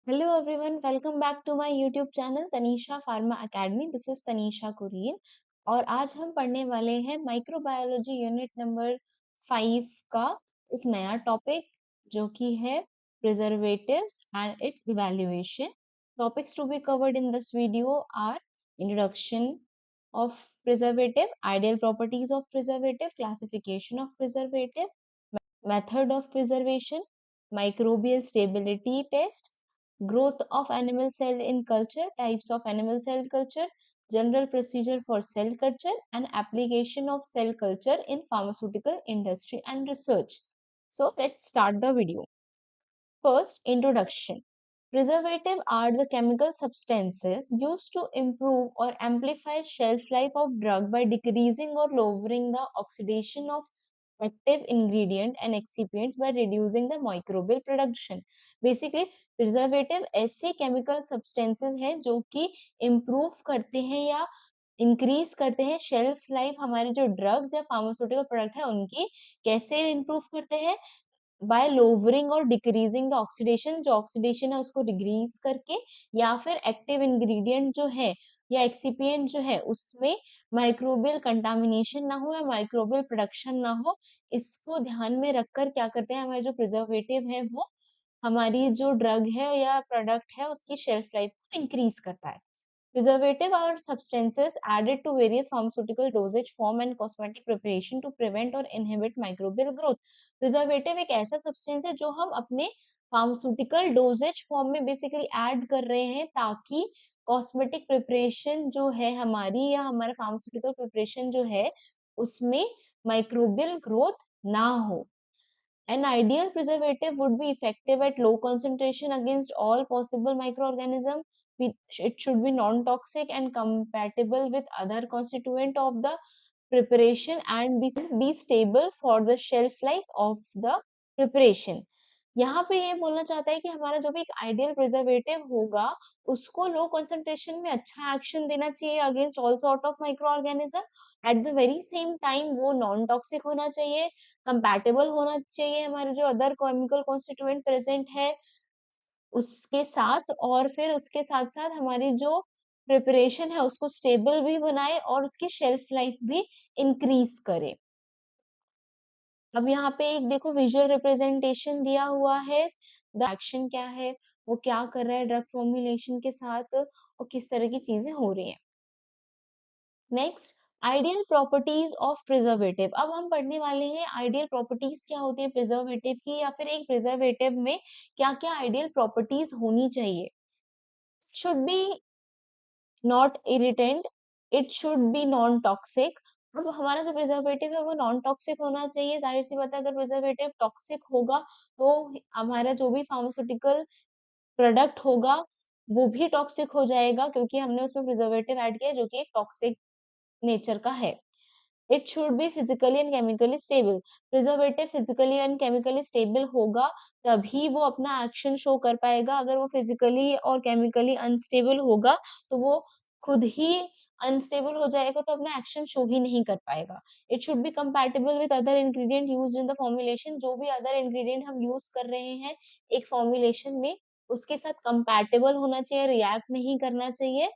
Hello everyone, welcome back to my YouTube channel Tanisha pharma academy. This is Tanisha Kurian और आज हम पढ़ने वाले हैं माइक्रोबायोलॉजी यूनिट नंबर 5 का एक नया टॉपिक जो कि है preservatives and its evaluation. Topics to be covered in this video are introduction of preservative, ideal properties of preservative, classification of preservative, method of preservation, microbial stability test, growth of animal cell in culture, types of animal cell culture, general procedure for cell culture, and application of cell culture in pharmaceutical industry and research. So let's start the video. First, introduction. Preservative are the chemical substances used to improve or amplify shelf life of drug by decreasing or lowering the oxidation of active ingredient and excipients by reducing the microbial production. Basically, preservative ऐसे chemical substances हैं जो कि improve करते हैं या increase करते हैं shelf life हमारे जो ड्रग्स या फार्मास्यूटिकल प्रोडक्ट है उनकी. कैसे इंप्रूव करते हैं? बाय लोवरिंग और डिक्रीजिंग द ऑक्सीडेशन. जो ऑक्सीडेशन है उसको डिक्रीज करके या फिर एक्टिव इंग्रेडिएंट जो है या एक्सिपिएंट जो है उसमें माइक्रोबियल कंटामिनेशन ना हो या माइक्रोबियल प्रोडक्शन ना हो. इसको ध्यान में रखकर क्या करते हैं, हमारे जो प्रिजर्वेटिव है वो हमारी जो ड्रग है या प्रोडक्ट है उसकी शेल्फ लाइफ को इंक्रीज करता है. Preservative are substances added to various pharmaceutical dosage form and cosmetic preparation to prevent or inhibit microbial growth. Preservative एक ऐसा substance है जो हम अपने pharmaceutical dosage form में basically add कर रहे हैं ताकि cosmetic preparation जो है हमारी या हमारा pharmaceutical preparation जो है उसमें microbial growth ना हो. An ideal preservative would be effective at low concentration against all possible microorganisms. It should be non-toxic and compatible with other constituent of the preparation and be stable for the shelf life of the preparation. यहाँ पे ये बोलना चाहता है कि हमारा जो भी एक आइडियल प्रिजर्वेटिव होगा उसको लो कंसंट्रेशन में अच्छा एक्शन देना चाहिए against all sort of micro organism. At the very same time वो नॉन टॉक्सिक होना चाहिए, कंपैटिबल होना चाहिए हमारे जो अदर केमिकल कॉन्स्टिट्यूएंट प्रेजेंट है उसके साथ, और फिर उसके साथ साथ हमारी जो प्रिपरेशन है उसको स्टेबल भी बनाए और उसकी शेल्फ लाइफ भी इंक्रीज करे. अब यहाँ पे एक देखो विजुअल रिप्रेजेंटेशन दिया हुआ है. द एक्शन क्या है, वो क्या कर रहा है ड्रग फॉर्मुलेशन के साथ और किस तरह की चीजें हो रही हैं. Next, ideal properties of preservative. अब हम पढ़ने वाले हैं आइडियल प्रॉपर्टीज क्या होती है प्रिजर्वेटिव की, या फिर एक प्रिजर्वेटिव में क्या क्या आइडियल प्रॉपर्टीज होनी चाहिए. Should be not irritant, it should be non toxic. अब हमारा जो प्रिजर्वेटिव है वो नॉन टॉक्सिक होना चाहिए. जाहिर सी बात है अगर प्रिजर्वेटिव टॉक्सिक होगा तो हमारा जो भी फार्मास्यूटिकल प्रोडक्ट होगा वो भी टॉक्सिक हो जाएगा क्योंकि हमने उसमें प्रिजर्वेटिव ऐड किया जो कि एक टॉक्सिक नेचर का है. It should be physically and chemically stable. Preservative physically and chemically stable होगा तभी वो अपना एक्शन शो कर पाएगा. अगर वो फिजिकली और केमिकली अनस्टेबल होगा तो वो खुद ही अनस्टेबल हो जाएगा तो अपना एक्शन शो ही नहीं कर पाएगा. It should be compatible with other ingredient used in the formulation. जो भी अदर इंग्रेडिएंट हम यूज कर रहे हैं एक फॉर्मुलेशन में उसके साथ कंपैटिबल होना चाहिए, रिएक्ट नहीं करना चाहिए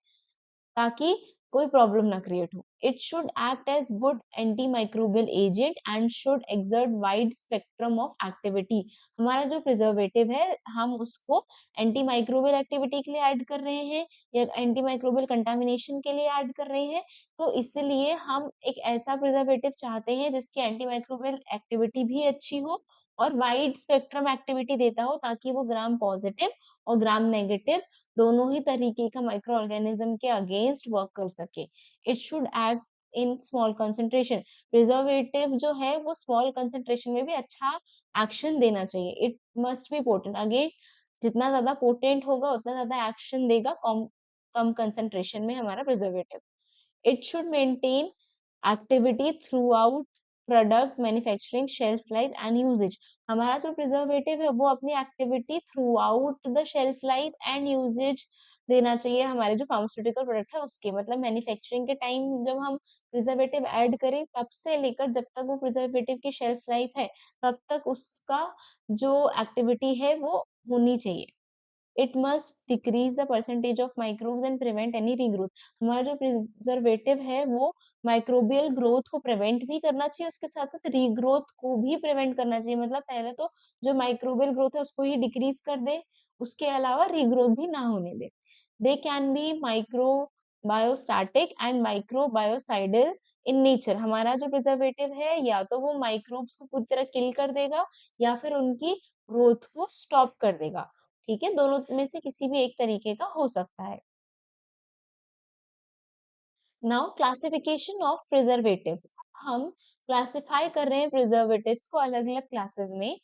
ताकि कोई प्रॉब्लम ना क्रिएट हो. It should act as good anti microbial agent and should exert wide spectrum of activity. हमारा जो प्रिजर्वेटिव है हम उसको एंटी माइक्रोबियल एक्टिविटी के लिए ऐड कर रहे हैं या एंटी माइक्रोबियल कंटामिनेशन के लिए ऐड कर रहे हैं. तो इसलिए हम एक ऐसा प्रिजर्वेटिव चाहते हैं जिसकी एंटी माइक्रोबियल एक्टिविटी भी अच्छी हो और वाइड स्पेक्ट्रम एक्टिविटी देता हो ताकि वो ग्राम पॉजिटिव और ग्राम नेगेटिव दोनों ही तरीके का माइक्रो ऑर्गेनिज्म के अगेंस्ट वर्क कर सके. It should act in small concentration. Preservative जो है वो स्मॉल कंसंट्रेशन में भी अच्छा एक्शन देना चाहिए. It must be potent. Again जितना ज्यादा पोटेंट होगा उतना ज्यादा एक्शन देगा कम कम कंसंट्रेशन में हमारा preservative. It should maintain activity throughout product manufacturing shelf life and usages. हमारा जो प्रिजर्वेटिव है वो अपनी activity throughout the shelf life and usages देना चाहिए हमारे जो फार्मास्यूटिकल प्रोडक्ट है उसके. मतलब मैन्युफैक्चरिंग के टाइम जब हम प्रिजर्वेटिव ऐड करें तब से लेकर जब तक वो प्रिजर्वेटिव की शेल्फ लाइफ है तब तक उसका जो एक्टिविटी है वो होनी चाहिए. It must decrease the percentage of microbes and prevent any regrowth. हमारा जो प्रिजर्वेटिव है वो माइक्रोबियल ग्रोथ को प्रिवेंट भी करना चाहिए, उसके साथ साथ रीग्रोथ को भी प्रिवेंट करना चाहिए। मतलब पहले तो जो माइक्रोबियल ग्रोथ है उसको ही डिक्रीज कर दे, उसके अलावा रीग्रोथ भी ना होने दे। They can be micro biostatic and micro biocidal in nature. हमारा जो प्रिजर्वेटिव है या तो वो माइक्रोब्स को पूरी तरह किल कर देगा या फिर उनकी ग्रोथ को स्टॉप कर देगा। ठीक है, दोनों में से किसी भी एक तरीके का हो सकता है। Now classification of preservatives. हम क्लासिफाई कर रहे हैं प्रिजर्वेटिव्स को अलग अलग क्लासेस में।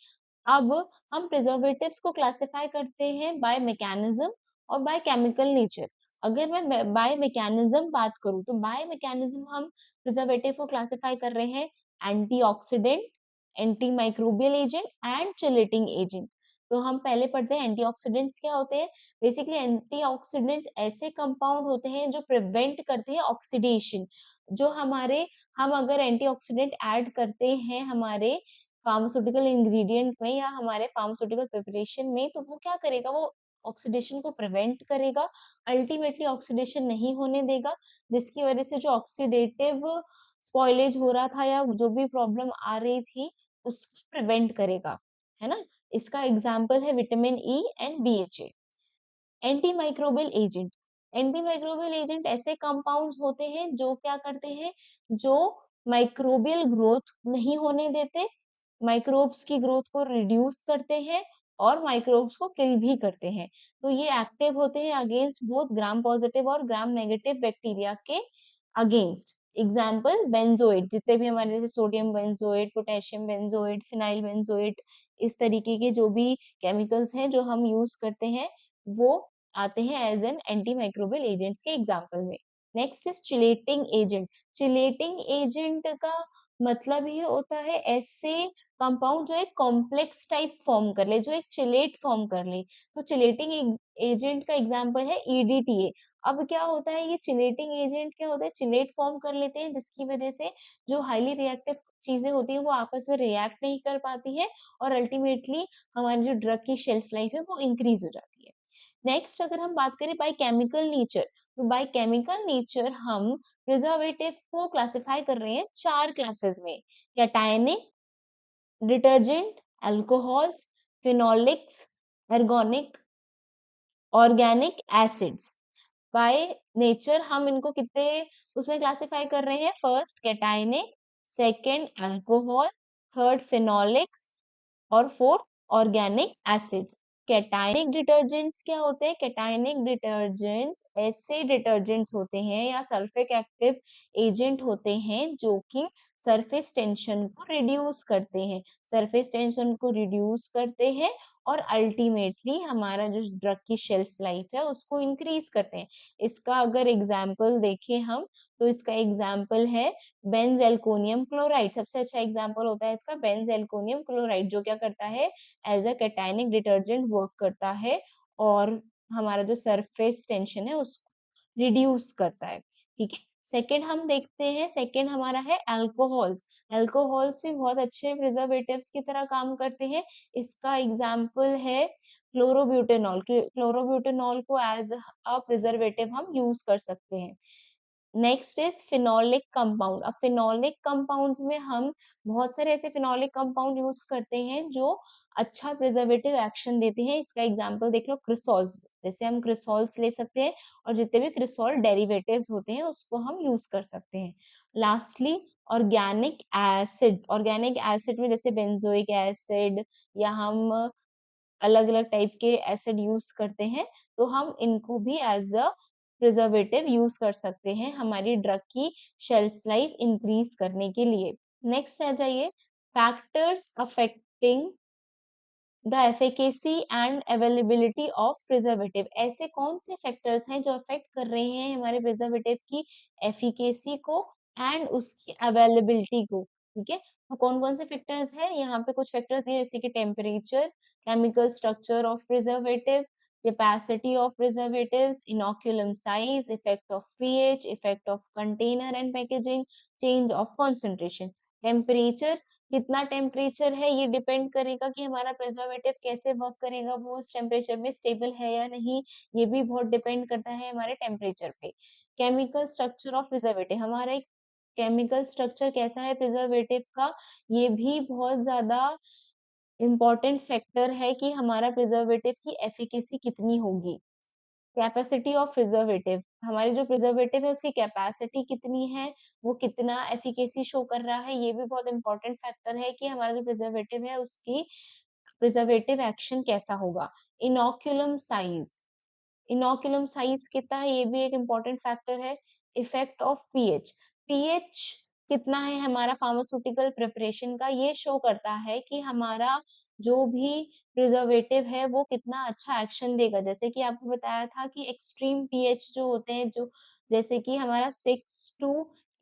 अब हम प्रिजर्वेटिव्स को क्लासिफाई करते हैं बाय मैकेनिज्म और बाय केमिकल नेचर। अगर मैं बाय मैकेनिज्म बात करूं तो बाय मैकेनिज्म हम प्रिजर्वेटिव को क्लासिफाई कर रहे हैं antioxidant, anti microbial agent and chelating agent. तो हम पहले पढ़ते हैं एंटीऑक्सीडेंट्स क्या होते हैं। बेसिकली एंटीऑक्सीडेंट ऐसे कंपाउंड होते हैं जो प्रिवेंट करते हैं ऑक्सीडेशन। जो हमारे हम अगर एंटीऑक्सीडेंट ऐड करते हैं हमारे फार्मास्यूटिकल इंग्रेडिएंट में या हमारे फार्मास्यूटिकल प्रिपरेशन में, तो वो क्या करेगा, वो ऑक्सीडेशन को प्रिवेंट करेगा, अल्टीमेटली ऑक्सीडेशन नहीं होने देगा, जिसकी वजह से जो ऑक्सीडेटिव स्पॉइलेज हो रहा था या जो भी प्रॉब्लम आ रही थी उसको प्रिवेंट करेगा, है ना। इसका एग्जाम्पल है vitamin E and BHA. Anti microbial agent, anti microbial agent ऐसे कंपाउंड्स होते हैं जो क्या करते हैं, जो माइक्रोबियल ग्रोथ नहीं होने देते, माइक्रोब्स की ग्रोथ को रिड्यूस करते हैं और माइक्रोब्स को किल भी करते हैं। तो ये एक्टिव होते हैं अगेंस्ट बोथ ग्राम पॉजिटिव और ग्राम नेगेटिव बैक्टीरिया के अगेंस्ट। एग्जाम्पल बेंजोइड, जितने भी हमारे जैसे sodium benzoate, potassium benzoate, phenyl benzoate, इस तरीके के जो भी केमिकल्स हैं जो हम यूज करते हैं वो आते हैं as an anti microbial agents के एग्जाम्पल में। Next is chelating agent. Chelating agent का मतलब ये होता है ऐसे कंपाउंड जो एक कॉम्प्लेक्स टाइप फॉर्म कर ले, जो एक चिलेट फॉर्म कर ले। तो चिलेटिंग एजेंट का एग्जांपल है ईडीटीए। अब क्या होता है, ये चिलेटिंग एजेंट क्या होता है, चिलेट फॉर्म कर लेते हैं जिसकी वजह से जो हाईली रिएक्टिव चीजें होती है वो आपस में रिएक्ट नहीं कर पाती है और अल्टीमेटली हमारी जो ड्रग की शेल्फ लाइफ है वो इंक्रीज हो जाती है। नेक्स्ट अगर हम बात करें बाय केमिकल नेचर, तो बाय केमिकल नेचर हम प्रिजर्वेटिव को क्लासिफाई कर रहे हैं चार क्लासेस में। Cationic, detergent, alcohols, phenolics, ergonic, organic acids. By nature हम इनको कितने उसमें क्लासिफाई कर रहे हैं, first cationic, second alcohol, third phenolics और fourth organic acids. Cationic detergents क्या होते हैं, कैटायनिक डिटर्जेंट्स ऐसे डिटर्जेंट्स होते हैं या सल्फिक एक्टिव एजेंट होते हैं जो कि सरफेस टेंशन को रिड्यूस करते हैं, सरफेस टेंशन को रिड्यूस करते हैं और अल्टीमेटली हमारा जो ड्रग की शेल्फ लाइफ है उसको इंक्रीज करते हैं। इसका अगर एग्जाम्पल देखें हम, तो इसका एग्जाम्पल है बेंजेल्कोनियम क्लोराइड। सबसे अच्छा एग्जाम्पल होता है इसका बेंजेल्कोनियम क्लोराइड, जो क्या करता है, as a cationic detergent work करता है और हमारा जो सरफेस टेंशन है उसको रिड्यूस करता है। ठीक है, सेकेंड हम देखते हैं, सेकेंड हमारा है अल्कोहल्स। अल्कोहल्स भी बहुत अच्छे प्रिजर्वेटिव्स की तरह काम करते हैं। इसका एग्जाम्पल है क्लोरोब्यूटेनॉल। क्लोरोब्यूटेनॉल को एज अ प्रिजर्वेटिव हम यूज कर सकते हैं। Next is phenolic compound. अब फिनोलिक कंपाउंड्स में हम बहुत सारे ऐसे फिनोलिक कंपाउंड यूज करते हैं जो अच्छा प्रिजर्वेटिव एक्शन देते हैं। इसका एग्जांपल देख लो, क्रिसोल्स, जैसे हम क्रिसोल्स ले सकते हैं और जितने भी क्रिसोल डेरिवेटिव्स होते हैं उसको हम यूज कर सकते हैं। Lastly organic acids. Organic acid में जैसे बेंजोइक एसिड या हम अलग अलग टाइप के एसिड यूज करते हैं, तो हम इनको भी एज अ प्रिजर्वेटिव यूज कर सकते हैं हमारी ड्रग की शेल्फ लाइफ इंक्रीज करने के लिए। नेक्स्ट आ जाइए, factors affecting the efficacy and availability of preservative. ऐसे कौन से फैक्टर्स हैं जो अफेक्ट कर रहे हैं हमारे प्रिजर्वेटिव की एफिकेसी को एंड उसकी अवेलेबिलिटी को। ठीक है, तो कौन कौन से फैक्टर्स हैं, यहाँ पे कुछ फैक्टर्स दिए जैसे कि temperature, chemical structure of preservative, capacity of preservatives, inoculum size, effect of pH, effect of container and packaging, change of concentration. Temperature, कितना टेम्परेचर है ये डिपेंड करेगा कि हमारा प्रिजर्वेटिव कैसे वर्क करेगा, वो उस टेम्परेचर में स्टेबल है या नहीं, ये भी बहुत डिपेंड करता है हमारे टेम्परेचर पे। केमिकल स्ट्रक्चर ऑफ प्रिजर्वेटिव, हमारा एक केमिकल स्ट्रक्चर कैसा है प्रिजर्वेटिव का, ये भी बहुत ज्यादा इम्पोर्टेंट फैक्टर है कि हमारा प्रिजर्वेटिव की एफिकेसी कितनी होगी। कैपेसिटी ऑफ प्रिजर्वेटिव, हमारी जो प्रिजर्वेटिव है उसकी कैपेसिटी कितनी है, वो कितना एफिकेसी शो कर रहा है, ये भी बहुत इंपॉर्टेंट फैक्टर है कि हमारा जो प्रिजर्वेटिव है उसकी प्रिजर्वेटिव एक्शन कैसा होगा। इनोक्युलम साइज, इनोकुलम साइज कितना है ये भी एक इम्पोर्टेंट फैक्टर है। इफेक्ट ऑफ पीएच, पीएच कितना है हमारा फार्मास्यूटिकल प्रिपरेशन का, ये शो करता है कि हमारा जो भी प्रिजर्वेटिव है वो कितना अच्छा एक्शन देगा। जैसे कि आपको बताया था कि एक्सट्रीम पीएच जो होते हैं, जो जैसे कि हमारा 6 to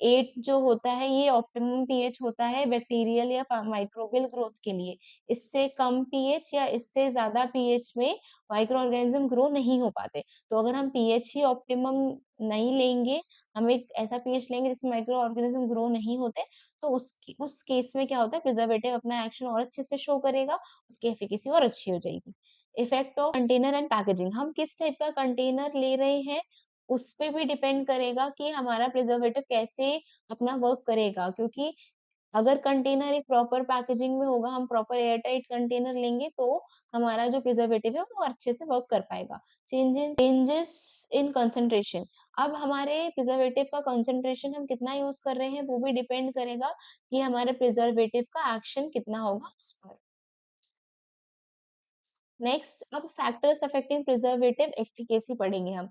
8 जो होता है ये ऑप्टिमम पीएच होता है बैक्टीरियल या माइक्रोबियल ग्रोथ के लिए। इससे कम पीएच या इससे ज्यादा पीएच में माइक्रो ऑर्गेनिज्म ग्रो नहीं हो पाते। तो अगर हम पीएच ही ऑप्टिमम नहीं लेंगे, हम एक ऐसा पीएच लेंगे जिसमें माइक्रो ऑर्गेनिज्म ग्रो नहीं होते, तो उस केस में क्या होता है, प्रिजर्वेटिव अपना एक्शन और अच्छे से शो करेगा, उसकी एफिकेसी और अच्छी हो जाएगी। Effect of container and packaging, हम किस टाइप का कंटेनर ले रहे हैं उस पे भी डिपेंड करेगा कि हमारा प्रिजर्वेटिव कैसे अपना वर्क करेगा। क्योंकि अगर कंटेनर एक प्रॉपर पैकेजिंग में होगा, हम प्रॉपर एयर टाइट कंटेनर लेंगे, तो हमारा जो प्रिजर्वेटिव है वो अच्छे से वर्क कर पाएगा। चेंजेस इन कंसंट्रेशन, अब हमारे प्रिजर्वेटिव का कंसंट्रेशन हम कितना यूज कर रहे हैं वो भी डिपेंड करेगा कि हमारे प्रिजर्वेटिव का एक्शन कितना होगा उस पर। नेक्स्ट, अब फैक्टर्स अफेक्टिंग प्रिजर्वेटिव एफिकेसी पढ़ेंगे हम।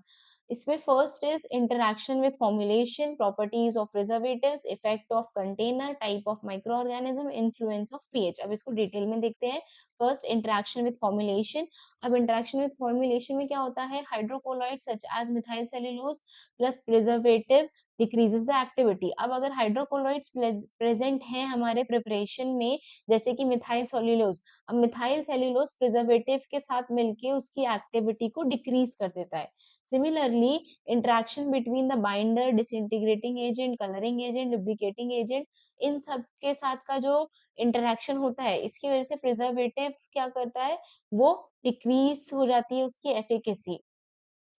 इसमें first is interaction with formulation, properties of preservatives, effect of container, type of micro organism, influence of pH. अब इसको डिटेल में देखते हैं। First, interaction with formulation. अब इंटरेक्शन विद फॉर्मुलेशन में क्या होता है, hydrocolloid such as methyl cellulose plus preservative decreases the activity. अब अगर हाइड्रोकोलॉइड्स प्रेजेंट हैं हमारे प्रिपरेशन में, जैसे कि मिथाइल सेल्यूलोज, अब मिथाइल सेल्यूलोज प्रिजर्वेटिव के साथ मिलके उसकी एक्टिविटी को डिक्रीज कर देता है। Similarly, interaction between the binder, disintegrating agent, colouring agent, lubricating agent, इन सब के साथ का जो इंटरेक्शन होता है, इसकी वजह से प्रिजर्वेटिव क्या करता है, वो डिक्रीज हो जाती है उसकी efficacy.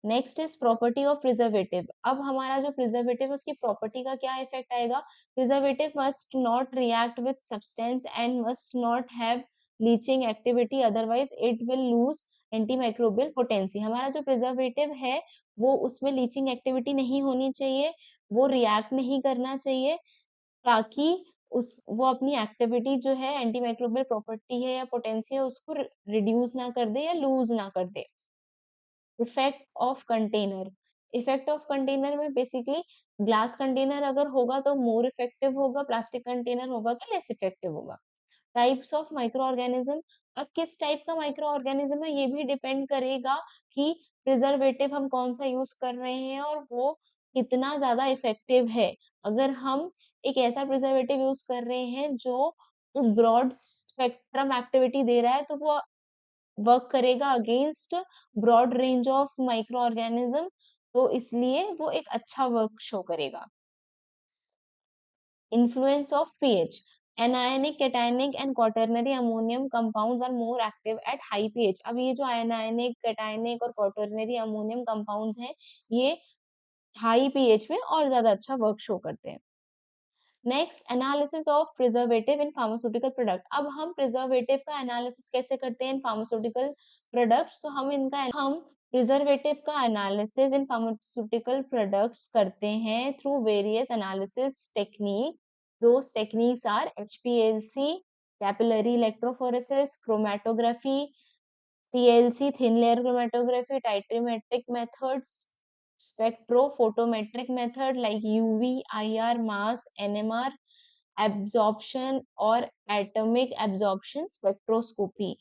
Next is property of preservative. अब हमारा जो प्रिजर्वेटिव है उसकी प्रॉपर्टी का क्या इफेक्ट आएगा, preservative must not react with substance and must not have leaching activity, otherwise it will lose antimicrobial potency. हमारा जो प्रिजर्वेटिव है वो उसमें लीचिंग एक्टिविटी नहीं होनी चाहिए, वो रिएक्ट नहीं करना चाहिए, ताकि उस वो अपनी एक्टिविटी जो है, एंटीमाइक्रोबियल प्रॉपर्टी है या पोटेंसी है, उसको रिड्यूस ना कर दे या लूज ना कर दे। Effect of container, effect of container में बेसिकली ग्लास कंटेनर अगर होगा तो मोर इफेक्टिव होगा, प्लास्टिक कंटेनर होगा तो लेस इफेक्टिव होगा। टाइप्स ऑफ माइक्रो ऑर्गेनिज्म, अब किस टाइप का माइक्रो ऑर्गेनिज्म है ये भी डिपेंड करेगा कि प्रिजर्वेटिव हम कौन सा यूज कर रहे हैं और वो कितना ज्यादा इफेक्टिव है। अगर हम एक ऐसा प्रिजर्वेटिव यूज कर रहे हैं जो ब्रॉड स्पेक्ट्रम एक्टिविटी दे रहा है, तो वो वर्क करेगा against broad range of micro organism, तो इसलिए वो एक अच्छा वर्क शो करेगा। Influence of pH, anionic, cationic and quaternary ammonium compounds are more active at high pH. अब ये जो आयनायनिक, कैटायनिक और क्वाटरनरी अमोनियम कंपाउंड्स हैं, ये हाई पीएच में और ज्यादा अच्छा वर्क शो करते हैं। Next, analysis of preservative in pharmaceutical product. अब हम प्रिजर्वेटिव का एनालिसिस कैसे करते हैं इन फार्मास्यूटिकल प्रोडक्ट्स, तो हम प्रिजर्वेटिव का एनालिसिस इन फार्मास्यूटिकल प्रोडक्ट्स करते हैं through various analysis technique. Those techniques are HPLC, capillary electrophoresis, chromatography, TLC, thin layer chromatography, titrimetric methods, spectrophotometric method like UV, IR, mass, NMR, absorption or atomic absorption spectroscopy.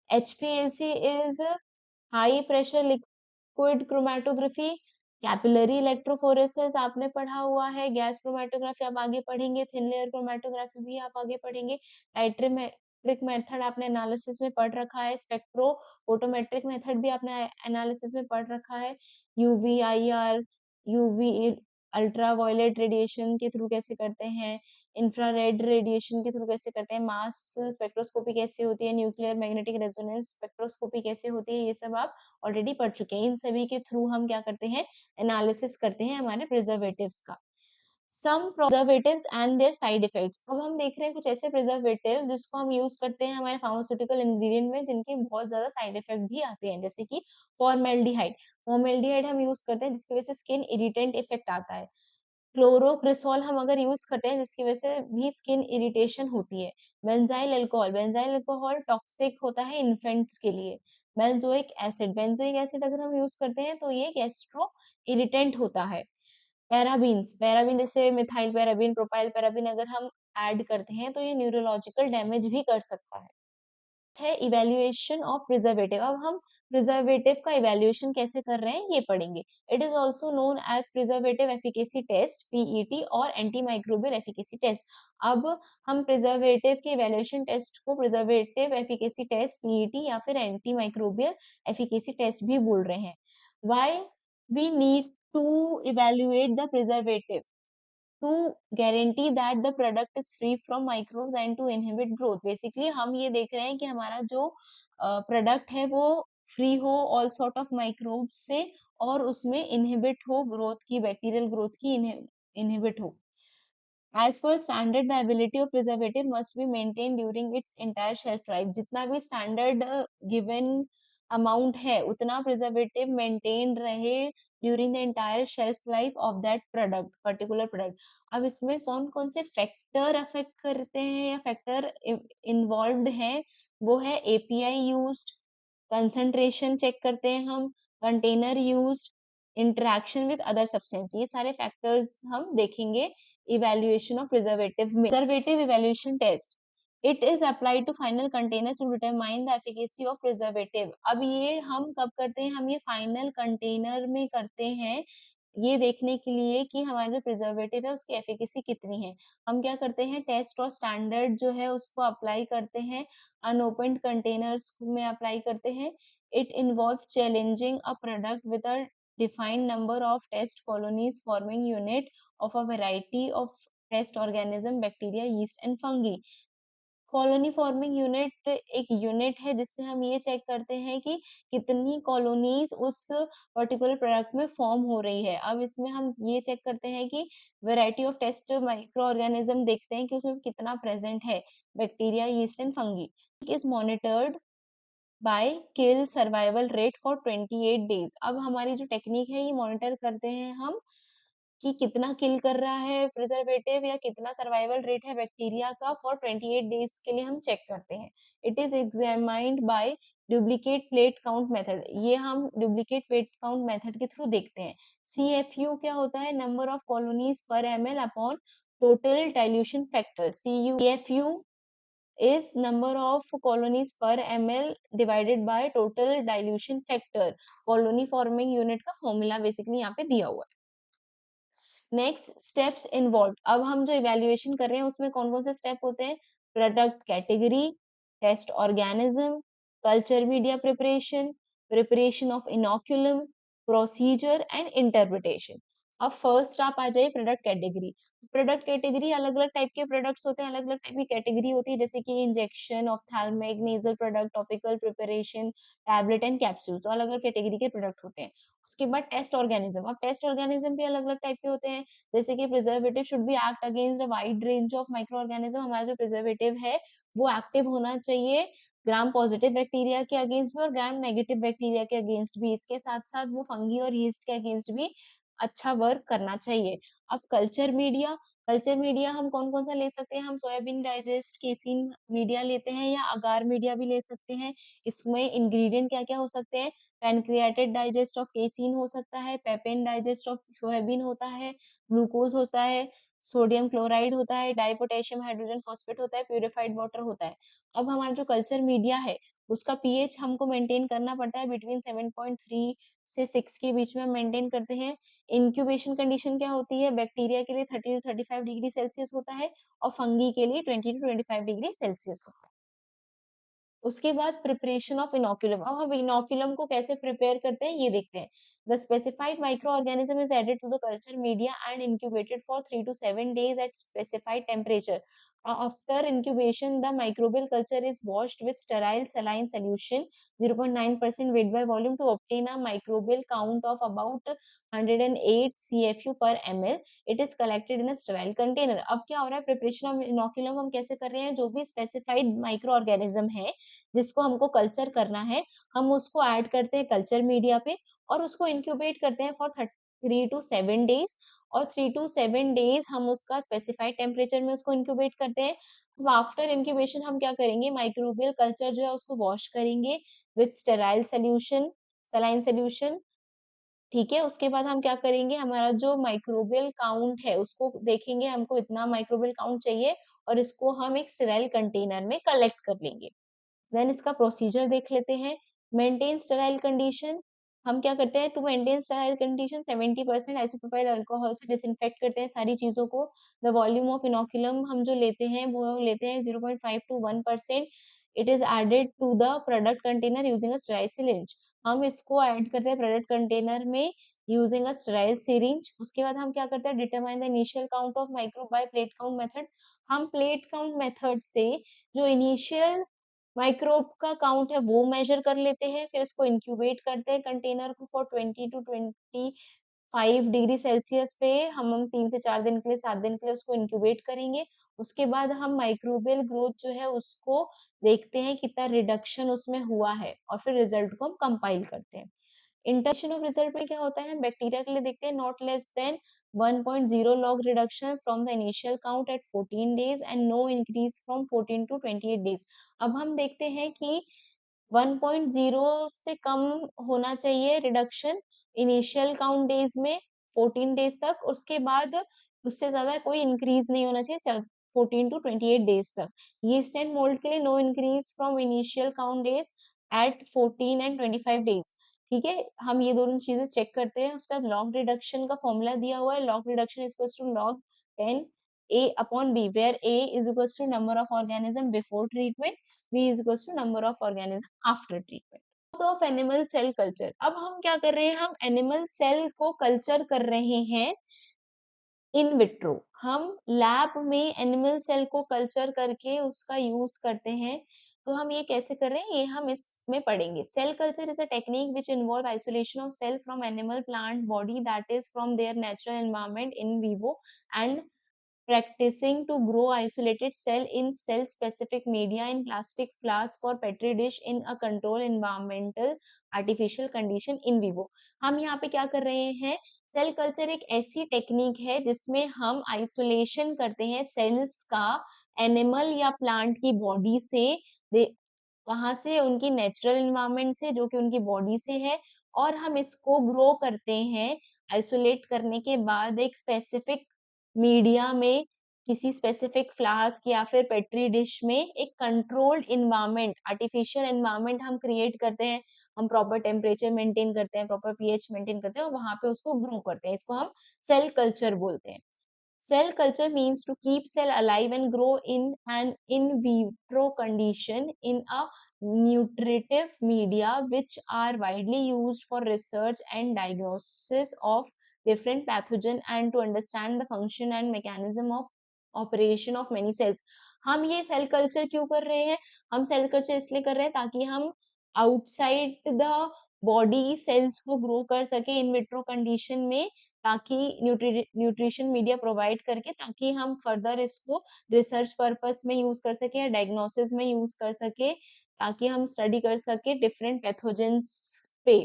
HPLC is high pressure liquid chromatography, capillary electrophoresis आपने पढ़ा हुआ है, gas chromatography आप आगे पढ़ेंगे, thin layer chromatography भी आप आगे पढ़ेंगे, टाइट्रीमेट्रिक मेथड आपने एनालिसिस में पढ़ रखा है, स्पेक्ट्रो फोटोमेट्रिक मेथड भी आपने एनालिसिस में पढ़ रखा है, UV, IR, UV ultraviolet radiation के थ्रू कैसे करते हैं, इंफ्रारेड रेडिएशन के थ्रू कैसे करते हैं, मास स्पेक्ट्रोस्कोपी कैसे होती है, न्यूक्लियर मैग्नेटिक रेजोनेंस स्पेक्ट्रोस्कोपी कैसे होती है, ये सब आप ऑलरेडी पढ़ चुके हैं। इन सभी के थ्रू हम क्या करते हैं, एनालिसिस करते हैं हमारे प्रिजर्वेटिव्स का। Some preservatives and their side effects. अब हम देख रहे हैं कुछ ऐसे प्रिजर्वेटिव्स जिसको हम यूज करते हैं हमारे फार्मास्यूटिकल इंग्रेडिएंट में, जिनके बहुत ज्यादा साइड इफेक्ट भी आते हैं, जैसे कि फॉर्मेल्डिहाइड। फॉर्मेल्डिहाइड हम यूज करते हैं जिसकी वजह से स्किन इरिटेंट इफेक्ट आता है। क्लोरोक्रिसोल हम अगर यूज करते हैं जिसकी वजह से भी स्किन इरिटेशन होती है। बेंजाइल अल्कोहल टॉक्सिक होता है इन्फेंट्स के लिए। बेंजोइक एसिड अगर हम यूज करते हैं तो ये गैस्ट्रो इरिटेंट होता है। पैराबीन जैसे मिथाइल पैराबीन, प्रोपाइल पैराबीन अगर हम ऐड करते हैं तो ये न्यूरोलॉजिकल डैमेज भी कर सकता है इवेल्युएशन ऑफ प्रिजर्वेटिव। अब हम प्रिजर्वेटिव का इवेल्युएशन कैसे कर रहे हैं ये पढ़ेंगे। It is also known as preservative efficacy test, PET, और एंटी माइक्रोबियल एफिकेसी टेस्ट। अब हम प्रिजर्वेटिव के इवेल्युएशन टेस्ट को प्रिजर्वेटिव एफिकेसी टेस्ट, पीईटी, या फिर एंटी माइक्रोबियल एफिकेसी टेस्ट भी बोल रहे हैं। Why we need to evaluate the preservative? to guarantee that the product is free from microbes and to inhibit growth। Basically हम ये देख रहे हैं कि हमारा जो प्रोडक्ट है वो फ्री हो ऑल सॉर्ट ऑफ माइक्रोब्स से, और उसमें इनहिबिट हो ग्रोथ की, बैक्टीरियल ग्रोथ की इनहिबिट हो। As per standard, the ability of preservative must be maintained during its entire shelf life। जितना भी standard given amount है उतना preservative maintain रहे during the entire shelf life of that product, particular product। अब इसमें कौन कौन से factor affect करते हैं या factor involved हैं, वो है API used, concentration check करते हैं हम, container used, interaction with other substance, ये सारे factors हम देखेंगे evaluation of preservative में। Preservative evaluation test, it is applied to final containers to determine the efficacy of preservative। अब ये हम कब करते हैं, हम ये final container में करते हैं, ये देखने के लिए कि हमारा जो प्रिजर्वेटिव है उसकी एफिकेसी कितनी है। हम क्या करते हैं, टेस्ट और स्टैंडर्ड जो है उसको अप्लाई करते हैं, अनओपन्ड कंटेनर्स में अप्लाई करते हैं। It involve challenging a product with a defined number of test colonies forming unit of a variety of test organism, bacteria, yeast and fungi। Colony forming unit एक unit है जिससे हम ये check करते हैं कि कितनी कॉलोनीज उस पर्टिकुलर प्रोडक्ट में फॉर्म हो रही है। अब इसमें हम ये चेक करते हैं कि variety of test micro organism देखते हैं कि उसमें कितना प्रेजेंट है, bacteria, yeast and fungi. Is monitored by kill survival rate for 28 days. अब हमारी जो टेक्निक है ये मॉनिटर करते हैं हम कि कितना किल कर रहा है प्रिजर्वेटिव या कितना सर्वाइवल रेट है बैक्टीरिया का, फॉर 28 डेज के लिए हम चेक करते हैं। It is examined by duplicate plate count method, ये हम डुप्लीकेट प्लेट काउंट मेथड के थ्रू देखते हैं। CFU क्या होता है, नंबर ऑफ कॉलोनीज पर ml upon total dilution factor. CFU is number of colonies per ml divided by total dilution factor। Colony forming unit का फॉर्मूला बेसिकली यहाँ पे दिया हुआ है। नेक्स्ट स्टेप्स इन्वॉल्व, अब हम जो इवेल्युएशन कर रहे हैं उसमें कौन कौन से स्टेप होते हैं, product category, test organism, culture media preparation, preparation of inoculum, procedure and interpretation. अब फर्स्ट आप आ जाइए प्रोडक्ट कैटेगरी। प्रोडक्ट कैटेगरी अलग अलग टाइप के प्रोडक्ट्स होते हैं, अलग अलग टाइप की कैटेगरी होती है, जैसे कि injection, ophthalmic, nasal product, topical preparation, tablet and capsule, तो अलग अलग कैटेगरी के प्रोडक्ट होते हैं। उसके बाद टेस्ट ऑर्गेनिज्म, अब टेस्ट ऑर्गेनिज्म भी अलग अलग टाइप के होते हैं, जैसे कि preservative should be act against a wide range of micro organism. हमारा जो प्रिजर्वेटिव है वो एक्टिव होना चाहिए ग्राम पॉजिटिव बैक्टीरिया के अगेंस्ट भी और ग्राम नेगेटिव बैक्टीरिया के अगेंस्ट भी, इसके साथ साथ वो फंगी और यीस्ट के अगेंस्ट भी अच्छा वर्क करना चाहिए। अब कल्चर मीडिया, कल्चर मीडिया हम कौन कौन सा ले सकते हैं, हम सोयाबीन डाइजेस्ट केसिन मीडिया लेते हैं या अगार मीडिया भी ले सकते हैं। इसमें इंग्रेडिएंट क्या क्या हो सकते हैं, पैनक्रियाटेड डाइजेस्ट ऑफ केसिन हो सकता है, पेपेन डाइजेस्ट ऑफ सोयाबीन होता है, ग्लूकोज होता है, सोडियम क्लोराइड होता है, डाइपोटेशियम हाइड्रोजन फॉस्फेट होता है, प्यूरिफाइड वाटर होता है। अब हमारा जो कल्चर मीडिया है उसका पीएच हमको मेंटेन करना पड़ता है बिटवीन 7.3 से 6 के बीच में हम मेंटेन करते हैं। इंक्यूबेशन कंडीशन क्या होती है, बैक्टीरिया के लिए 30 टू 35 डिग्री सेल्सियस होता है और फंगी के लिए 20 टू 25 डिग्री सेल्सियस होता है। उसके बाद प्रिपरेशन ऑफ इनोकुलम। अब हम इनोकुलम को कैसे प्रिपेयर करते हैं ये देखते हैं। The specified micro organism is added to the culture media and incubated for 3 to 7 days at specified temperature. After incubation, the microbial culture is washed with sterile saline solution 0.9% weight by volume to obtain a microbial count of about 108 CFU per ml. It is collected in a sterile container. अब क्या हो रहा है, preparation of inoculum हम कैसे कर रहे हैं, जो भी स्पेसिफाइड माइक्रो ऑर्गेनिज्म है जिसको हमको कल्चर करना है, हम उसको ऐड करते हैं कल्चर मीडिया पे और उसको इंक्यूबेट करते हैं फॉर 3 to 7 डेज। और 3 to 7 डेज हम उसका स्पेसिफाइड टेम्परेचर में उसको इंक्यूबेट करते हैं। अब आफ्टर इंक्यूबेशन हम क्या करेंगे, माइक्रोबियल कल्चर जो है उसको वॉश करेंगे with sterile solution, saline solution. ठीक है, उसके बाद हम क्या करेंगे, हमारा जो माइक्रोबियल काउंट है उसको देखेंगे, हमको इतना माइक्रोबियल काउंट चाहिए और इसको हम एक स्टेराइल कंटेनर में कलेक्ट कर लेंगे। देन इसका प्रोसीजर देख लेते हैं। मेंटेन स्टेराइल कंडीशन, हम क्या करते हैं, to maintain sterile condition 70% isopropyl alcohol से डिसइंफेक्ट करते हैं सारी चीजों को। द वॉल्यूम ऑफ इनोकुलम हम जो लेते हैं वो लेते हैं 0.5 to 1%। It is added to the product container using a sterile syringe. हम इसको ऐड करते हैं प्रोडक्ट कंटेनर में यूजिंग अ स्टेराइल सिरिंज। उसके बाद हम क्या करते हैं, determine the initial count of micro by plate count method. हम प्लेट काउंट मेथड से जो इनिशियल माइक्रोब का काउंट है वो मेजर कर लेते हैं, फिर इसको इंक्यूबेट करते हैं कंटेनर को फॉर 20 to 25 डिग्री सेल्सियस पे। हम 3 से 4 दिन के लिए, 7 दिन के लिए उसको इंक्यूबेट करेंगे। उसके बाद हम माइक्रोबियल ग्रोथ जो है उसको देखते हैं कितना रिडक्शन उसमें हुआ है और फिर रिजल्ट को हम कंपाइल करते हैं। इंटरप्रिटेशन ऑफ रिजल्ट में क्या होता है, बैक्टीरिया के लिए देखते हैं not less than 1.0 log reduction from the initial count at 14 days and no increase from 14 to 28 days. अब हम देखते हैं कि 1.0 से कम होना चाहिए रिडक्शन इनिशियल काउंट डेज में 14 डेज तक, उसके बाद उससे ज्यादा कोई इंक्रीज नहीं होना चाहिए 14 to 28 डेज तक। यीस्ट एंड मोल्ड के लिए no increase from initial count days at 14 and 25 days. ठीक है, हम ये दोनों चीजें चेक करते हैं। उसका लॉग रिडक्शन का फॉर्मूला दिया हुआ है, log reduction is equals to log 10 A upon B, where A is equals to number of organism before treatment, B is equals to number of organism after treatment. तो of animal cell culture, अब हम क्या कर रहे हैं, हम animal cell को culture कर रहे हैं इन विट्रो। हम लैब में एनिमल सेल को कल्चर करके उसका यूज करते हैं। तो हम ये कैसे कर रहे हैं ये हम इसमें पढ़ेंगे। Cell culture is a technique which involve isolation of cell from animal plant body that is from their natural environment in vivo and practicing to grow isolated cell in cell specific media in plastic flask or petri dish in a controlled environmental artificial condition in vivo। हम यहाँ पे क्या कर रहे हैं, cell culture एक ऐसी technique है जिसमें हम आइसोलेशन करते हैं सेल्स का एनिमल या प्लांट की बॉडी से। कहाँ से, उनकी नेचुरल एनवायरनमेंट से जो कि उनकी बॉडी से है, और हम इसको ग्रो करते हैं आइसोलेट करने के बाद एक स्पेसिफिक मीडिया में, किसी स्पेसिफिक फ्लास्क या फिर पेट्री डिश में एक कंट्रोल्ड इन्वायरमेंट, आर्टिफिशियल इन्वायरमेंट हम क्रिएट करते हैं। हम प्रॉपर टेम्परेचर मेंटेन करते हैं, प्रॉपर पीएच मेंटेन करते हैं और वहां पे उसको ग्रो करते हैं। इसको हम सेल कल्चर बोलते हैं। Cell culture means to keep cell alive and grow in an in vitro condition in a nutritive media, which are widely used for research and diagnosis of different pathogen and to understand the function and mechanism of operation of many cells। हम ये cell culture क्यों कर रहे हैं, हम cell culture इसलिए कर रहे हैं ताकि हम आउटसाइड द बॉडी सेल्स को ग्रो कर सके इन विट्रो कंडीशन में, ताकि न्यूट्रिशन मीडिया प्रोवाइड करके, ताकि हम फर्दर इसको रिसर्च पर्पस में यूज कर सके या डायग्नोसिस में यूज कर सके, ताकि हम स्टडी कर सके डिफरेंट पैथोजेंस पे।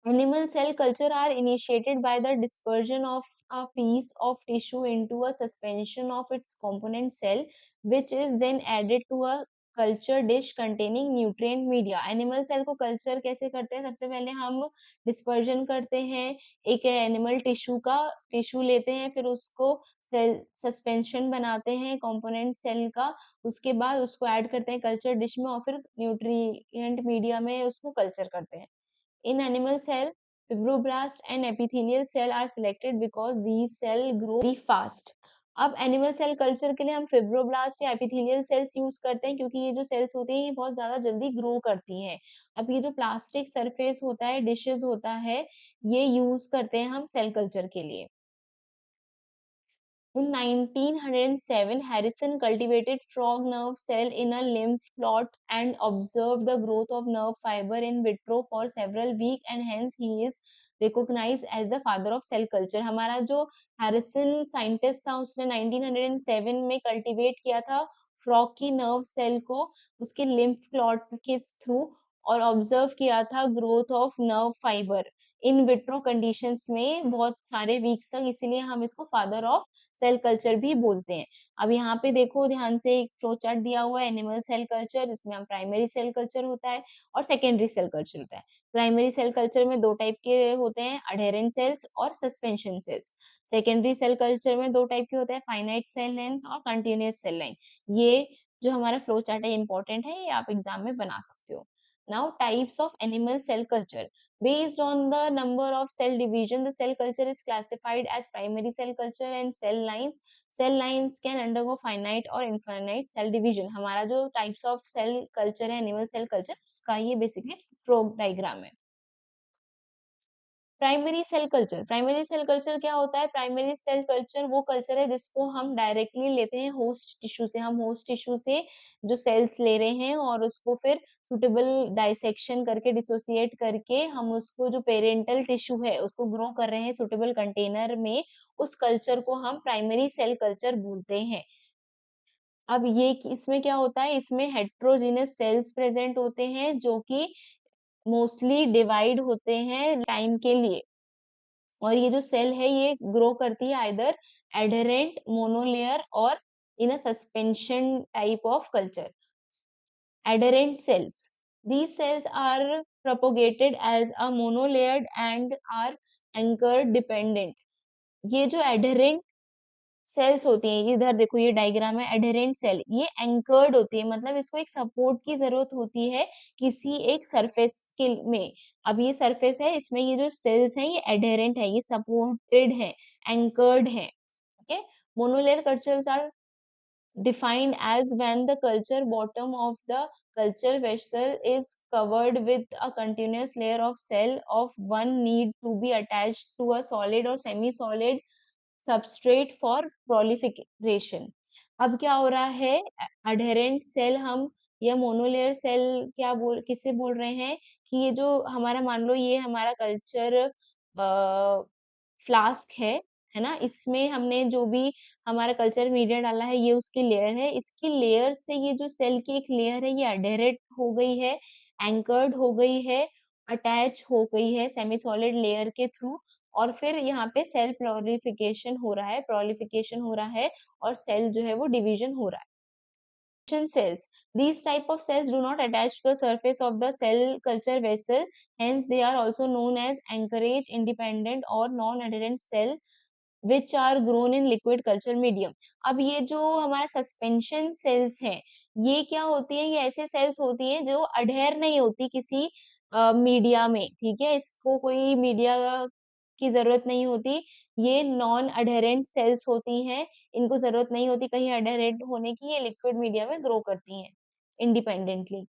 Animal cell culture are initiated by the dispersion of a piece of tissue into a suspension of its component cell, which is then added to a culture dish containing nutrient media। Animal cell को culture कैसे करते हैं, सबसे पहले हम dispersion करते हैं, एक एनिमल टिश्यू का टिश्यू लेते हैं, फिर उसको सेल सस्पेंशन बनाते हैं कंपोनेंट सेल का, उसके बाद उसको ऐड करते हैं कल्चर डिश में और फिर न्यूट्रिएंट मीडिया में उसको कल्चर करते हैं। In animal cell, fibroblast and epithelial cell are selected because these cells grow very fast। अब एनिमल सेल कल्चर के लिए हम फिब्रोब्लास्ट या एपिथेलियल सेल्स यूज करते हैं, क्योंकि ये जो सेल्स होती हैं ये बहुत ज्यादा जल्दी ग्रो करती हैं। अब ये जो प्लास्टिक सरफेस होता है, डिशेस होता है, ये यूज करते हैं हम सेल कल्चर के लिए। In 1907, Harrison cultivated frog nerve cell in a lymph plot and observed the growth of nerve fiber in vitro for several weeks, and hence he is recognized as the father of cell culture. हमारा जो Harrison scientist था उसने 1907 में cultivate किया था frog की nerve cell को उसके लिम्फ क्लॉट के थ्रू, और ऑब्जर्व किया था growth of nerve fibre in vitro conditions में बहुत सारे वीक्स तक, इसीलिए हम इसको फादर ऑफ सेल कल्चर भी बोलते हैं। अब यहाँ पे देखो ध्यान से, एक फ्लो चार्ट दिया हुआ है एनिमल सेल कल्चर, इसमें हम प्राइमरी सेल कल्चर होता है और सेकेंडरी सेल कल्चर होता है। प्राइमरी सेल कल्चर में दो टाइप के होते हैं, अडेरेंट सेल्स और suspension cells. Secondary cell culture में दो टाइप के होते हैं, फाइनाइट सेल लाइन्स और कंटिन्यूअस सेल लाइन। ये जो हमारा फ्लो चार्ट है इंपॉर्टेंट है, ये आप एग्जाम में बना सकते हो। Now types of animal cell culture. Based on the number of cell division, the cell culture is classified as primary cell culture and cell lines. Cell lines can undergo finite or infinite cell division. हमारा जो types of cell culture है animal cell culture, उसका ये basically flow diagram है। Primary cell culture क्या होता है? Primary cell culture वो कल्चर है जिसको हम डायरेक्टली लेते हैं होस्ट टिश्यू से। हम होस्ट टिश्यू से जो सेल्स ले रहे हैं और उसको फिर सुटेबल डाइसेक्शन करके, डिसोसिएट करके, हम उसको जो पेरेंटल टिश्यू है उसको ग्रो कर रहे हैं सुटेबल कंटेनर में, उस कल्चर को हम प्राइमरी सेल कल्चर बोलते हैं। अब ये इसमें क्या होता है? इसमें हेट्रोजीनस सेल्स प्रेजेंट होते हैं जो कि मोस्टली डिवाइड होते हैं टाइम के लिए, और ये जो सेल है ये ग्रो करती है आइदर एडहेरेंट, मोनोलेयर और in a suspension type of culture. Adherent cells. These cells are propagated as a monolayered and are anchor dependent. ये जो adherent सेल्स होती हैं, इधर देखो ये डायग्राम है, एडहेरेंट सेल, ये एंकर्ड होती है, मतलब इसको एक सपोर्ट की जरूरत होती है किसी एक सरफेस के में। अब ये सरफेस है, इसमें ये जो सेल्स हैं ये एडहेरेंट है, ये सपोर्टेड है, एंकर्ड है। Okay, monolayer cultures are defined as when the culture bottom of the culture vessel is covered with a continuous layer of cell of one need to be attached to a solid or semi-solid substrate for proliferation। अब क्या हो रहा है? अडहेरेंट cell हम या monolayer cell क्या बोल किसे बोल रहे हैं कि ये जो हमारा, मान लो ये हमारा कल्चर फ्लास्क है ना, इसमें हमने जो भी हमारा कल्चर मीडिया डाला है ये उसकी लेयर है, इसकी लेयर से ये जो सेल की एक लेयर है ये अडेरेट हो गई है, एंकर्ड हो गई है, अटैच हो गई है सेमी सॉलिड लेयर के थ्रू, और फिर यहाँ पे सेल प्रोलिफिकेशन हो रहा है और सेल जो है वो डिवीजन हो रहा है। Cells. These type of cells do not attach to the surface of the cell culture vessel, hence they are also known as anchorage independent or non-adherent cell which are grown in liquid culture medium। अब ये जो हमारा suspension sales हैं, ये क्या होती है? ये ऐसे सेल्स होती हैं जो अडेयर नहीं होती किसी मीडिया में, ठीक है, इसको कोई मीडिया की जरूरत नहीं होती। ये नॉन अडेरेंट सेल्स होती हैं, इनको जरूरत नहीं होती कहीं अडेरेंट होने की, ये लिक्विड मीडिया में ग्रो करती हैं independently.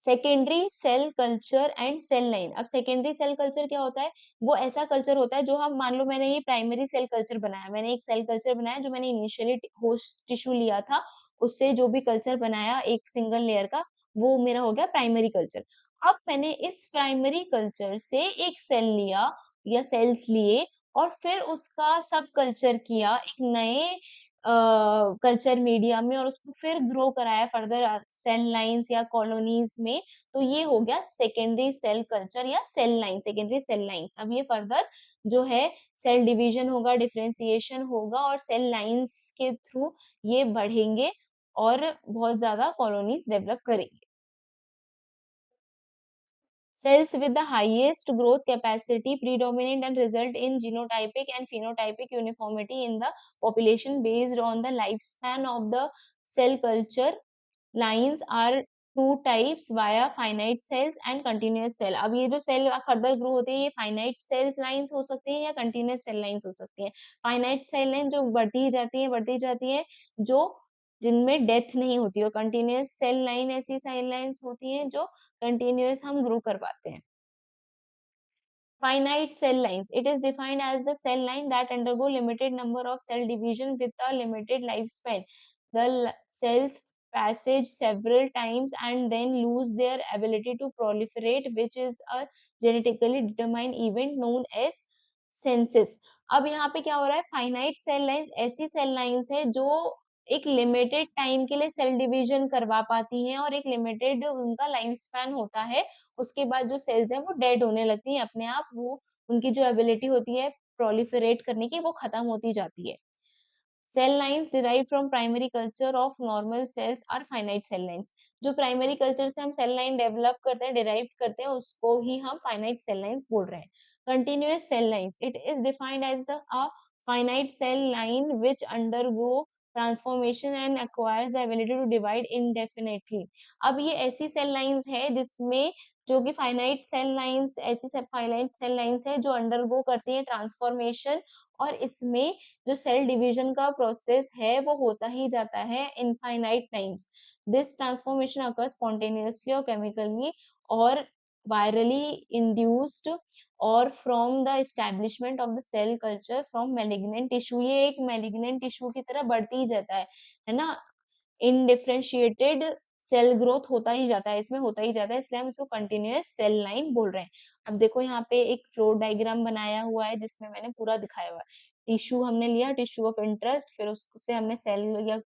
Secondary cell culture and cell line. अब सेकेंडरी सेल कल्चर क्या होता है? वो ऐसा कल्चर होता है जो हम, मान लो मैंने ये प्राइमरी सेल कल्चर बनाया, मैंने एक सेल कल्चर बनाया जो मैंने इनिशियली होस्ट टिश्यू लिया था, उससे जो भी कल्चर बनाया एक सिंगल लेयर का, वो मेरा हो गया प्राइमरी कल्चर। अब मैंने इस प्राइमरी कल्चर से एक सेल लिया या सेल्स लिए और फिर उसका सब कल्चर किया एक नए कल्चर मीडिया में, और उसको फिर ग्रो कराया फर्दर सेल लाइंस या कॉलोनीज में, तो ये हो गया सेकेंडरी सेल कल्चर या cell line, secondary cell lines. अब ये फर्दर जो है सेल डिवीजन होगा, डिफरेंशिएशन होगा और सेल लाइंस के थ्रू ये बढ़ेंगे और बहुत ज्यादा कॉलोनीज डेवलप करेंगे। Cells with the highest growth capacity predominate and result in genotypic and phenotypic uniformity in the population based on the lifespan of the cell culture lines are two types via finite cells and continuous cell. अब ये जो cell further grow होते हैं ये finite sales lines हो सकती हैं या कंटिन्यूअस सेल लाइंस हो सकती हैं। फाइनाइट सेल लाइन जो बढ़ती जाती है, जो जिनमें डेथ नहीं होती, और कंटिन्यूअस सेल लाइन ऐसी सेल लाइंस होती हैं जो कंटिन्यूअस हम ग्रो कर पाते हैं। Finite cell lines. It is defined as the cell line that undergo limited number of cell division with a limited lifespan. The cells passage several times and then lose their ability to proliferate, which is a genetically determined event known as senescence. अब यहाँ पे क्या हो रहा है, finite cell lines ऐसी cell lines है जो एक लिमिटेड टाइम के लिए सेल डिवीजन करवा पाती हैं और एक लिमिटेड उनका लाइफ स्पैन होता है। उसके बाद जो सेल्स हैं वो डेड होने लगती हैं अपने आप, वो उनकी जो एबिलिटी होती है प्रोलिफरेट करने की वो खत्म होती जाती है। Cell lines derive from primary culture of normal cells are finite cell lines. जो प्राइमरी कल्चर से हम सेल लाइन डेवलप करते हैं, डिराइव करते हैं, उसको ही हम फाइनाइट सेल लाइंस बोल रहे हैं। Continuous cell lines, it is defined as the a finite cell line which undergo transformation and acquires the ability to divide indefinitely. अब ये ऐसी सेल लाइंस है जिसमें जो कि फाइनाइट सेल लाइंस, ऐसी फाइनाइट सेल लाइंस है जो अंडरगो करती है ट्रांसफॉर्मेशन, और इसमें जो सेल डिवीजन का प्रोसेस है वो होता ही जाता है infinite times. This transformation occur spontaneously और केमिकली और virally induced और from the establishment of the cell culture from malignant tissue. ये एक मैलिग्नेंट टिश्यू की तरह बढ़ती ही जाता है ना, इनडिफरेंशिएटेड सेल ग्रोथ होता ही जाता है, इसमें होता ही जाता है, इसलिए हम इसको कंटिन्यूअस सेल लाइन बोल रहे हैं। अब देखो यहाँ पे एक फ्लो डायग्राम बनाया हुआ है जिसमें मैंने पूरा दिखाया हुआ है। टिश्यू हमने लिया, टिश्यू ऑफ इंटरेस्ट, फिर उससे हमने सेल या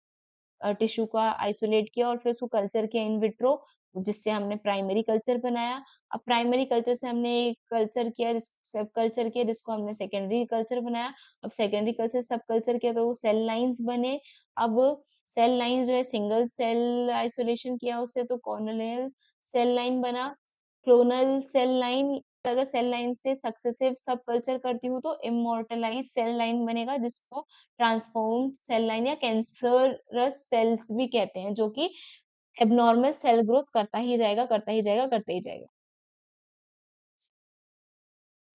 टिश्यू का आइसोलेट किया और फिर उसको कल्चर किया इन विट्रो, जिससे हमने प्राइमरी कल्चर बनाया। अब प्राइमरी कल्चर से हमने कल्चर किया, सब कल्चर किया जिसको हमने सेकेंडरी कल्चर बनाया। अब सेकेंडरी कल्चर सब कल्चर किया तो वो सेल लाइंस बने। अब सेल लाइंस जो है सिंगल सेल आइसोलेशन किया उससे तो कॉर्नेलियल सेल लाइन बना। क्लोनल सेल लाइन, अगर सेल लाइन से सक्सेसिव सब कल्चर करती हूँ तो इमोर्टलाइज सेल लाइन बनेगा जिसको ट्रांसफॉर्म्ड सेल लाइन या कैंसरस सेल्स भी कहते हैं, जो कि एबनॉर्मल सेल ग्रोथ करता ही जाएगा, करता ही जाएगा, करता ही जाएगा।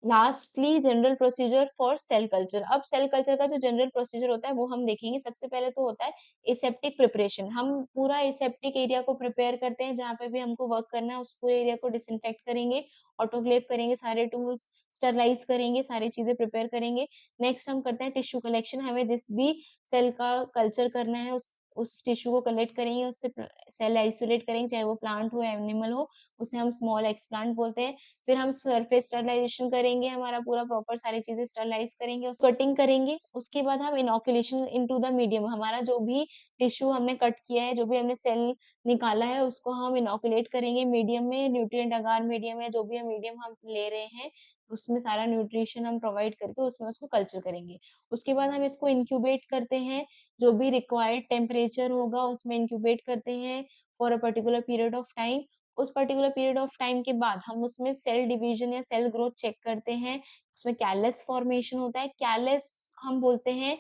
Lastly general procedure for sale culture. अब सेल कल्चर का जो जनरल प्रोसीजर होता है वो हम देखेंगे। सबसे पहले तो होता है एसेप्टिक प्रिपरेशन। हम पूरा एसेप्टिक एरिया को प्रिपेयर करते हैं, जहाँ पे भी हमको वर्क करना है उस पूरे एरिया को डिसइंफेक्ट करेंगे, ऑटोक्लेव करेंगे, सारे टूल्स स्टरलाइज करेंगे, सारी चीजें प्रिपेयर करेंगे। नेक्स्ट हम करते हैं टिश्यू कलेक्शन। हमें जिस भी सेल का कल्चर करना है उस टिश्यू को कलेक्ट करेंगे, उससे सेल आइसोलेट करेंगे, चाहे वो प्लांट हो एनिमल हो, उसे हम स्मॉल एक्सप्लांट बोलते हैं। फिर हम सरफेस स्टरलाइजेशन करेंगे, हमारा पूरा प्रॉपर सारी चीजें स्टरलाइज करेंगे, उसको कटिंग करेंगे। उसके बाद हम इनोकुलेशन इनटू द मीडियम, हमारा जो भी टिश्यू हमने कट किया है, जो भी हमने सेल निकाला है, उसको हम इनोकुलेट करेंगे मीडियम में, न्यूट्रिएंट अगार मीडियम है, जो भी हम मीडियम हम ले रहे हैं उसमें सारा न्यूट्रिशन हम प्रोवाइड करके उसमें उसको कल्चर करेंगे। उसके बाद हम इसको इंक्यूबेट करते हैं, जो भी रिक्वायर्ड टेम्परेचर होगा उसमें इंक्यूबेट करते हैं for a particular period of time. उस पर्टिकुलर पीरियड ऑफ टाइम के बाद हम उसमें सेल डिवीजन या सेल ग्रोथ चेक करते हैं। उसमें कैलस फॉर्मेशन होता है। कैलस हम बोलते हैं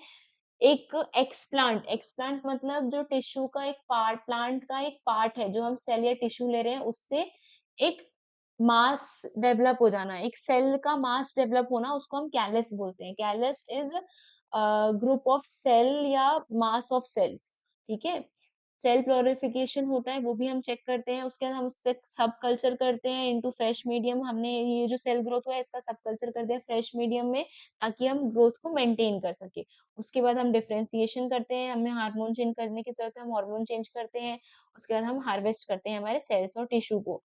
एक एक्सप्लांट। एक्सप्लांट मतलब जो टिश्यू का एक पार्ट, प्लांट का एक पार्ट है, जो हम सेल या टिश्यू ले रहे हैं उससे एक मास डेवलप हो जाना, एक सेल का मास डेवलप होना, उसको हम कैलस बोलते हैं। Callus is group of cell या मास ऑफ सेल्स, ठीक है। सेल प्लोरिफिकेशन होता है, वो भी हम चेक करते हैं। उसके बाद हम उससे सब कल्चर करते हैं इनटू फ्रेश मीडियम। हमने ये जो सेल ग्रोथ हुआ है इसका सब कल्चर कर दिया फ्रेश मीडियम में, ताकि हम ग्रोथ को मेंटेन कर सके। उसके बाद हम डिफरेंशिएशन करते हैं, हमें हार्मोन चेंज करने की जरूरत है, हम हार्मोन चेंज करते हैं। उसके बाद हम हार्वेस्ट करते हैं हमारे सेल्स और टिश्यू को,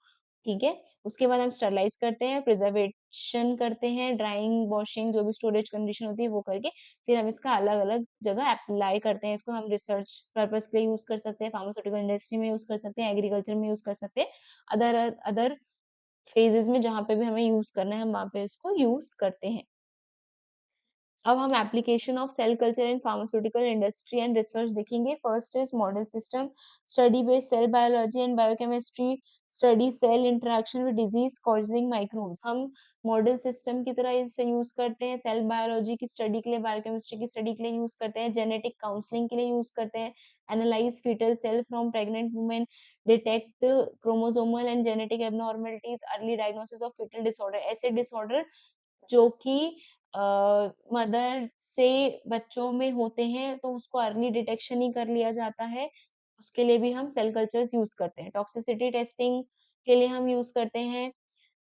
ठीक है। उसके बाद हम स्टरलाइज करते हैं, प्रिजर्वेशन करते हैं, ड्राइंग, वॉशिंग, जो भी स्टोरेज कंडीशन होती है वो करके फिर हम इसका अलग अलग जगह अप्लाई करते हैं। इसको हम रिसर्च पर्पज के लिए यूज कर सकते हैं, फार्मास्यूटिकल इंडस्ट्री में यूज कर सकते हैं, एग्रीकल्चर में यूज कर सकते हैं, अदर अदर फेजेस में जहाँ पे भी हमें यूज करना है हम वहाँ पे इसको यूज करते हैं। अब हम application of cell culture in pharmaceutical industry and research देखेंगे। First is model system study based cell biology and biochemistry study cell interaction with disease causing microbes. हम मॉडल सिस्टम की तरह इसे यूज करते हैं, सेल बायोलॉजी की study के लिए, बायोकेमिस्ट्री की स्टडी के लिए यूज करते हैं, जेनेटिक काउंसलिंग के लिए यूज करते हैं, analyse foetal cell from pregnant women, detect chromosomal and genetic abnormalities, early diagnosis of foetal disorder. ऐसे डिसऑर्डर जो कि मदर से बच्चों में होते हैं, तो उसको अर्ली डिटेक्शन ही कर लिया जाता है। उसके लिए भी हम सेल कल्चर्स यूज़ करते हैं। टॉक्सिसिटी टेस्टिंग के लिए हम यूज़ करते हैं।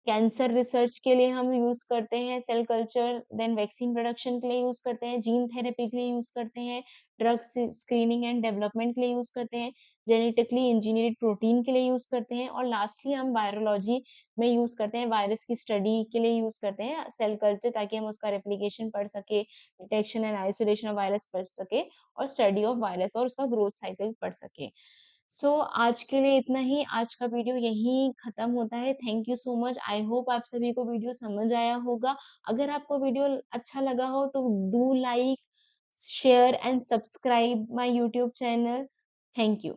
कैंसर रिसर्च के लिए हम यूज़ करते हैं cell culture, then vaccine production के लिए यूज़ करते हैं, जीन थेरेपी के लिए यूज़ करते हैं, ड्रग स्क्रीनिंग एंड डेवलपमेंट के लिए यूज़ करते हैं, जेनेटिकली इंजीनियर्ड प्रोटीन के लिए यूज़ करते हैं और लास्टली हम वायरोलॉजी में यूज़ करते हैं, वायरस की स्टडी के लिए यूज़ करते हैं सेल कल्चर, ताकि हम उसका रेप्लिकेशन पढ़ सके, detection and isolation of virus पढ़ सके और स्टडी ऑफ वायरस और उसका ग्रोथ साइकिल पढ़ सके। आज के लिए इतना ही। आज का वीडियो यहीं खत्म होता है। Thank you so much. I hope आप सभी को वीडियो समझ आया होगा। अगर आपको वीडियो अच्छा लगा हो तो do like, share and subscribe my YouTube channel. Thank you.